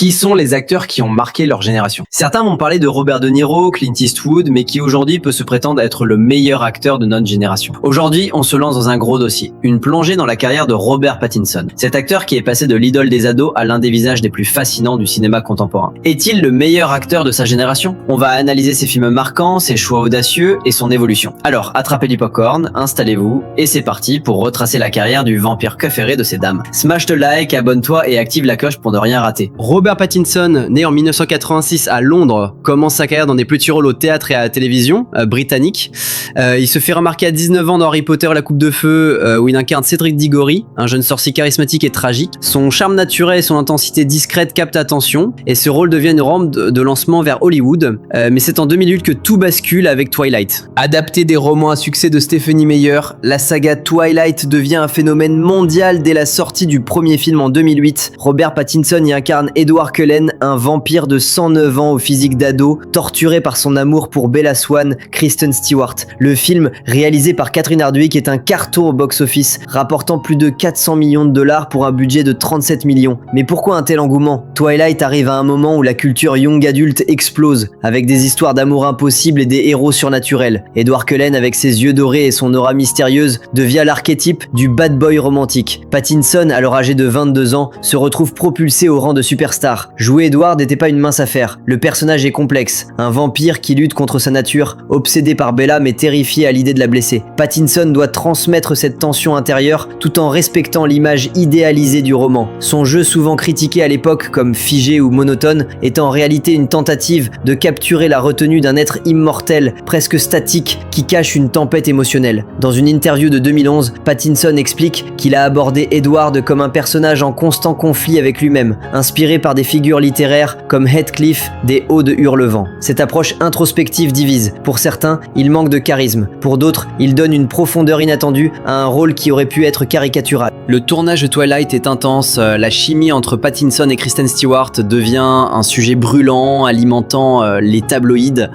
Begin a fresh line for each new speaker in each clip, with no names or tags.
Qui sont les acteurs qui ont marqué leur génération? Certains vont parler de Robert De Niro, Clint Eastwood, mais qui aujourd'hui peut se prétendre être le meilleur acteur de notre génération. Aujourd'hui, on se lance dans un gros dossier, une plongée dans la carrière de Robert Pattinson. Cet acteur qui est passé de l'idole des ados à l'un des visages les plus fascinants du cinéma contemporain. Est-il le meilleur acteur de sa génération? On va analyser ses films marquants, ses choix audacieux et son évolution. Alors, attrapez du popcorn, installez-vous, et c'est parti pour retracer la carrière du vampire préféré de ces dames. Smash le like, abonne-toi et active la cloche pour ne rien rater.
Robert Pattinson, né en 1986 à Londres, commence sa carrière dans des petits rôles au théâtre et à la télévision britannique. Il se fait remarquer à 19 ans dans Harry Potter la Coupe de Feu, où il incarne Cédric Diggory, un jeune sorcier charismatique et tragique. Son charme naturel et son intensité discrète captent l'attention, et ce rôle devient une rampe de lancement vers Hollywood. Mais c'est en 2008 que tout bascule avec Twilight. Adapté des romans à succès de Stephenie Meyer, la saga Twilight devient un phénomène mondial dès la sortie du premier film en 2008. Robert Pattinson y incarne Edward Cullen, un vampire de 109 ans au physique d'ado, torturé par son amour pour Bella Swan, Kristen Stewart. Le film, réalisé par Catherine Hardwicke, est un carton au box-office, rapportant plus de 400 millions de dollars pour un budget de 37 millions. Mais pourquoi un tel engouement? Twilight arrive à un moment où la culture young adulte explose, avec des histoires d'amour impossibles et des héros surnaturels. Edward Cullen, avec ses yeux dorés et son aura mystérieuse, devient l'archétype du bad boy romantique. Pattinson, alors âgé de 22 ans, se retrouve propulsé au rang de superstar. Jouer Edward n'était pas une mince affaire. Le personnage est complexe, un vampire qui lutte contre sa nature, obsédé par Bella mais terrifié à l'idée de la blesser. Pattinson doit transmettre cette tension intérieure tout en respectant l'image idéalisée du roman. Son jeu, souvent critiqué à l'époque comme figé ou monotone, est en réalité une tentative de capturer la retenue d'un être immortel, presque statique, qui cache une tempête émotionnelle. Dans une interview de 2011, Pattinson explique qu'il a abordé Edward comme un personnage en constant conflit avec lui-même, inspiré par des figures littéraires comme Heathcliff des Hauts de Hurlevent. Cette approche introspective divise. Pour certains, il manque de charisme. Pour d'autres, il donne une profondeur inattendue à un rôle qui aurait pu être caricatural. Le tournage de Twilight est intense. La chimie entre Pattinson et Kristen Stewart devient un sujet brûlant, alimentant les tabloïds.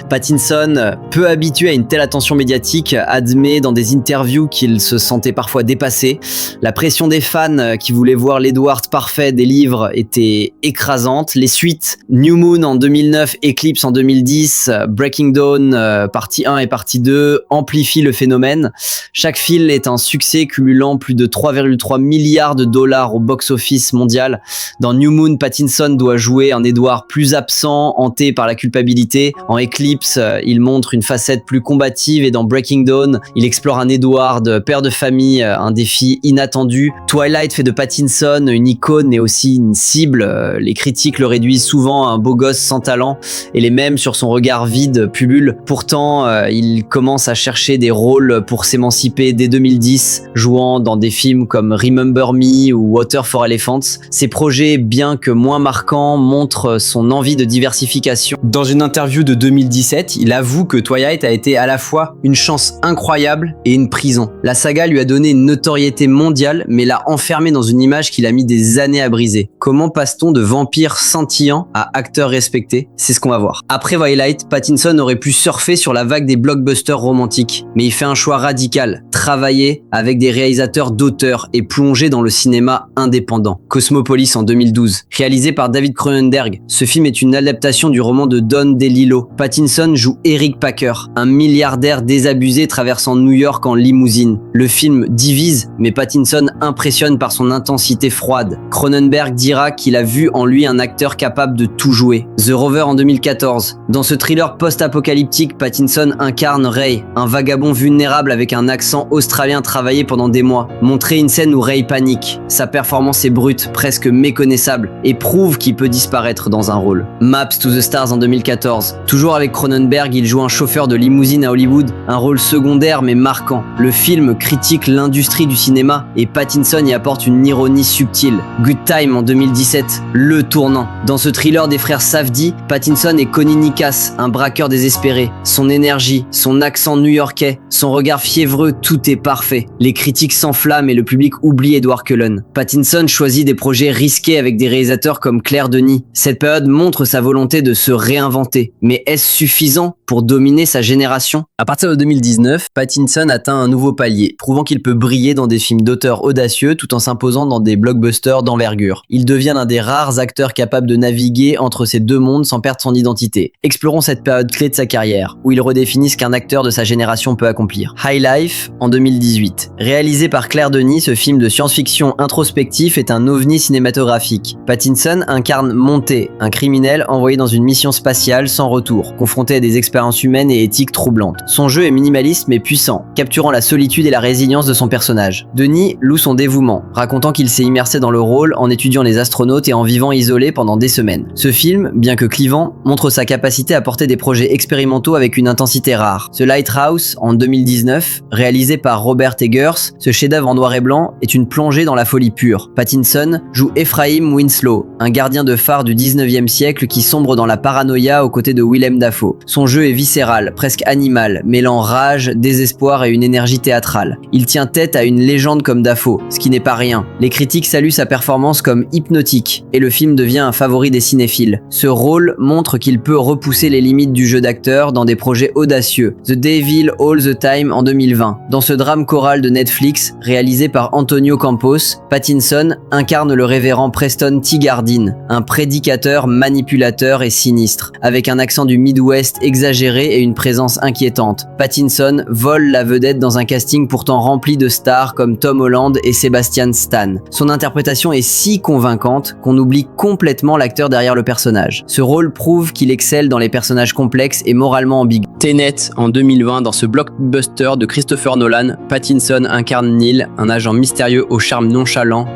Pattinson, peu habitué à une telle attention médiatique, admet dans des interviews qu'il se sentait parfois dépassé. La pression des fans qui voulaient voir l'Edward parfait des livres était écrasante. Les suites New Moon en 2009, Eclipse en 2010, Breaking Dawn partie 1 et partie 2 amplifient le phénomène. Chaque film est un succès cumulant plus de 3,3 milliards de dollars au box-office mondial. Dans New Moon, Pattinson doit jouer un Edward plus absent, hanté par la culpabilité. En Eclipse, il montre une facette plus combative, et dans Breaking Dawn, il explore un Edward, père de famille, un défi inattendu. Twilight fait de Pattinson une icône et aussi une cible. Les critiques le réduisent souvent à un beau gosse sans talent, et les mèmes sur son regard vide pullulent. Pourtant, il commence à chercher des rôles pour s'émanciper dès 2010, jouant dans des films comme Remember Me ou Water for Elephants. Ces projets, bien que moins marquants, montrent son envie de diversification. Dans une interview de 2017, il avoue que Twilight a été à la fois une chance incroyable et une prison. La saga lui a donné une notoriété mondiale, mais l'a enfermé dans une image qu'il a mis des années à briser. Comment passe-t-on de vampire scintillant à acteur respecté? C'est ce qu'on va voir. Après Twilight, Pattinson aurait pu surfer sur la vague des blockbusters romantiques, mais il fait un choix radical, travailler avec des réalisateurs d'auteur et plonger dans le cinéma indépendant. Cosmopolis en 2012, réalisé par David Cronenberg. Ce film est une adaptation du roman de Don DeLillo. Pattinson joue Eric Packer, un milliardaire désabusé traversant New York en limousine. Le film divise, mais Pattinson impressionne par son intensité froide. Cronenberg dira qu'il a vu en lui un acteur capable de tout jouer. The Rover en 2014. Dans ce thriller post-apocalyptique, Pattinson incarne Ray, un vagabond vulnérable avec un accent australien travaillé pendant des mois. Montrer une scène où Ray panique. Sa performance est brute, presque méconnaissable, et prouve qu'il peut disparaître dans un rôle. Maps to the Stars en 2014. Toujours avec Cronenberg, il joue un chauffeur de limousine à Hollywood, un rôle secondaire mais marquant. Le film critique l'industrie du cinéma et Pattinson y apporte une ironie subtile. Good Time en 2017, le tournant. Dans ce thriller des frères Safdie, Pattinson est Connie Nikas, un braqueur désespéré. Son énergie, son accent new-yorkais, son regard fiévreux, tout est parfait. Les critiques s'enflamment et le public oublie Edward Cullen. Pattinson choisit des projets risqués avec des réalisateurs comme Claire Denis. Cette période montre sa volonté de se réinventer. Mais est-ce suffisant pour dominer sa génération. À partir de 2019, Pattinson atteint un nouveau palier, prouvant qu'il peut briller dans des films d'auteurs audacieux tout en s'imposant dans des blockbusters d'envergure. Il devient l'un des rares acteurs capables de naviguer entre ces deux mondes sans perdre son identité. Explorons cette période clé de sa carrière, où il redéfinit ce qu'un acteur de sa génération peut accomplir. High Life, en 2018. Réalisé par Claire Denis, ce film de science-fiction introspectif est un ovni cinématographique. Pattinson incarne Monté, un criminel envoyé dans une mission spatiale sans retour, confronté à des expériences humaines et éthiques troublantes. Son jeu est minimaliste mais puissant, capturant la solitude et la résilience de son personnage. Denis loue son dévouement, racontant qu'il s'est immersé dans le rôle en étudiant les astronautes et en vivant isolé pendant des semaines. Ce film, bien que clivant, montre sa capacité à porter des projets expérimentaux avec une intensité rare. The Lighthouse, en 2019, réalisé par Robert Eggers, ce chef-d'œuvre en noir et blanc est une plongée dans la folie pure. Pattinson joue Ephraim Winslow, un gardien de phare du 19e siècle qui sombre dans la paranoïa aux côtés de Willem Dafoe. Son jeu est viscéral, presque animal, mêlant rage, désespoir et une énergie théâtrale. Il tient tête à une légende comme Dafoe, ce qui n'est pas rien. Les critiques saluent sa performance comme hypnotique, et le film devient un favori des cinéphiles. Ce rôle montre qu'il peut repousser les limites du jeu d'acteur dans des projets audacieux. The Devil All the Time en 2020. Dans ce drame choral de Netflix, réalisé par Antonio Campos, Pattinson incarne le révérend Preston T. Garden, un prédicateur manipulateur et sinistre, avec un accent du Midwest exagéré et une présence inquiétante. Pattinson vole la vedette dans un casting pourtant rempli de stars comme Tom Holland et Sebastian Stan. Son interprétation est si convaincante qu'on oublie complètement l'acteur derrière le personnage. Ce rôle prouve qu'il excelle dans les personnages complexes et moralement ambigus. Tenet, en 2020, dans ce blockbuster de Christopher Nolan, Pattinson incarne Neil, un agent mystérieux au charme nonchalant.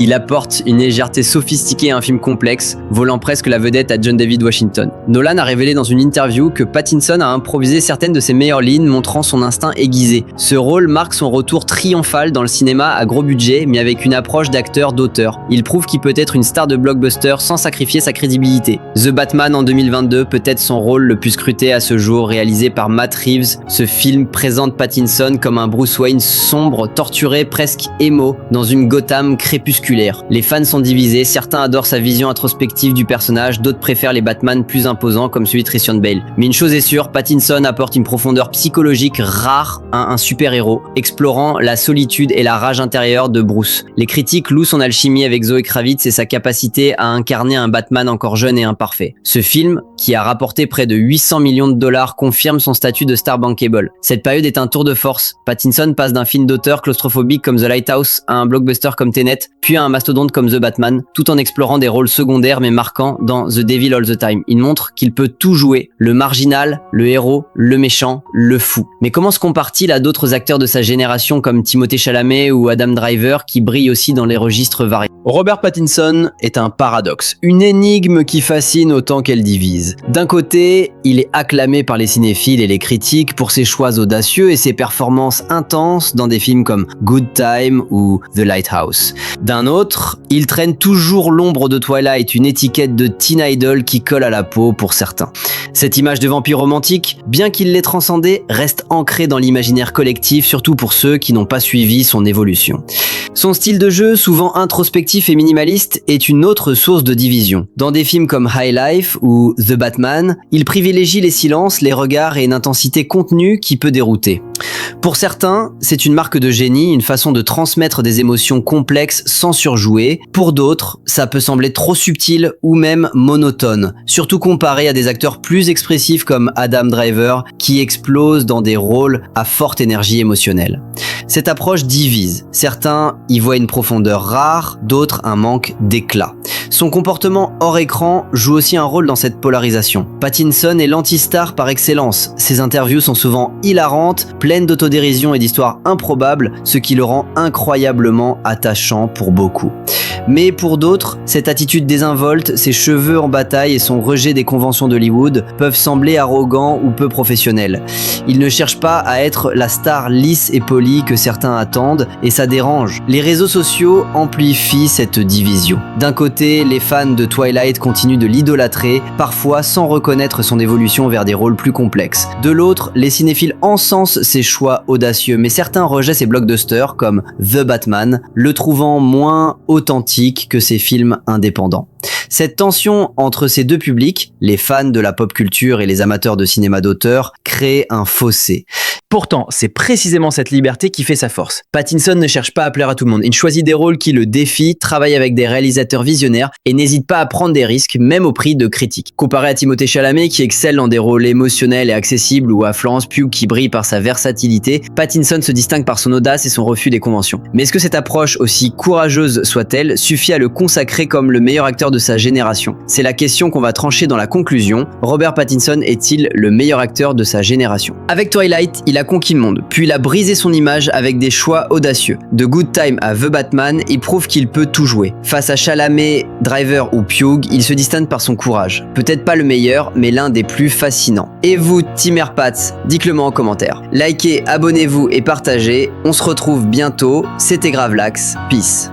Il apporte une légèreté sophistiquée à un film complexe, volant presque la vedette à John David Washington. Nolan a révélé dans une interview que Pattinson a improvisé certaines de ses meilleures lignes, montrant son instinct aiguisé. Ce rôle marque son retour triomphal dans le cinéma à gros budget, mais avec une approche d'acteur d'auteur. Il prouve qu'il peut être une star de blockbuster sans sacrifier sa crédibilité. The Batman en 2022 peut être son rôle le plus scruté à ce jour, réalisé par Matt Reeves. Ce film présente Pattinson comme un Bruce Wayne sombre, torturé, presque émo, dans une Gotham crépusculaire. Les fans sont divisés, certains adorent sa vision introspective du personnage, d'autres préfèrent les Batman plus imposants comme celui de Christian Bale. Mais une chose est sûre, Pattinson apporte une profondeur psychologique rare à un super-héros, explorant la solitude et la rage intérieure de Bruce. Les critiques louent son alchimie avec Zoe Kravitz et sa capacité à incarner un Batman encore jeune et imparfait. Ce film, qui a rapporté près de 800 millions de dollars, confirme son statut de star bankable. Cette période est un tour de force. Pattinson passe d'un film d'auteur claustrophobique comme The Lighthouse à un blockbuster comme Tenet, puis à un mastodonte comme The Batman, tout en explorant des rôles secondaires mais marquants dans The Devil All the Time. Il montre qu'il peut tout jouer, le marginal, le héros, le méchant, le fou. Mais comment se compare-t-il à d'autres acteurs de sa génération comme Timothée Chalamet ou Adam Driver qui brillent aussi dans les registres variés? Robert Pattinson est un paradoxe, une énigme qui fascine autant qu'elle divise. D'un côté, il est acclamé par les cinéphiles et les critiques pour ses choix audacieux et ses performances intenses dans des films comme Good Time ou The Lighthouse. D'un autre, il traîne toujours l'ombre de Twilight, une étiquette de teen idol qui colle à la peau pour certains. Cette image de vampire romantique, bien qu'il l'ait transcendée, reste ancrée dans l'imaginaire collectif, surtout pour ceux qui n'ont pas suivi son évolution. Son style de jeu, souvent introspectif et minimaliste, est une autre source de division. Dans des films comme High Life ou The Batman, il privilégie les silences, les regards et une intensité contenue qui peut dérouter. Pour certains, c'est une marque de génie, une façon de transmettre des émotions complexes sans surjouer. Pour d'autres, ça peut sembler trop subtil ou même monotone, surtout comparé à des acteurs plus expressifs comme Adam Driver qui explosent dans des rôles à forte énergie émotionnelle. Cette approche divise. Certains y voient une profondeur rare, d'autres un manque d'éclat. Son comportement hors écran joue aussi un rôle dans cette polarisation. Pattinson est l'anti-star par excellence. Ses interviews sont souvent hilarantes, pleines d'autodérision et d'histoires improbables, ce qui le rend incroyablement attachant pour beaucoup. Mais pour d'autres, cette attitude désinvolte, ses cheveux en bataille et son rejet des conventions d'Hollywood peuvent sembler arrogants ou peu professionnels. Il ne cherche pas à être la star lisse et polie que certains attendent, et ça dérange. Les réseaux sociaux amplifient cette division. D'un côté, les fans de Twilight continuent de l'idolâtrer, parfois sans reconnaître son évolution vers des rôles plus complexes. De l'autre, les cinéphiles encensent ses choix audacieux, mais certains rejettent ses blockbusters comme The Batman, le trouvant moins authentique critiques que ses films indépendants. Cette tension entre ces deux publics, les fans de la pop culture et les amateurs de cinéma d'auteur, crée un fossé.
Pourtant, c'est précisément cette liberté qui fait sa force. Pattinson ne cherche pas à plaire à tout le monde. Il choisit des rôles qui le défient, travaille avec des réalisateurs visionnaires et n'hésite pas à prendre des risques, même au prix de critiques. Comparé à Timothée Chalamet qui excelle dans des rôles émotionnels et accessibles ou à Florence Pugh qui brille par sa versatilité, Pattinson se distingue par son audace et son refus des conventions. Mais est-ce que cette approche, aussi courageuse soit-elle, suffit à le consacrer comme le meilleur acteur de sa génération? C'est la question qu'on va trancher dans la conclusion. Robert Pattinson est-il le meilleur acteur de sa génération? Avec Twilight, il a conquis le monde, puis il a brisé son image avec des choix audacieux. De Good Time à The Batman, il prouve qu'il peut tout jouer. Face à Chalamet, Driver ou Pugh, il se distingue par son courage. Peut-être pas le meilleur, mais l'un des plus fascinants. Et vous, Team Airpats, dites-le moi en commentaire. Likez, abonnez-vous et partagez. On se retrouve bientôt. C'était Gravelax. Peace.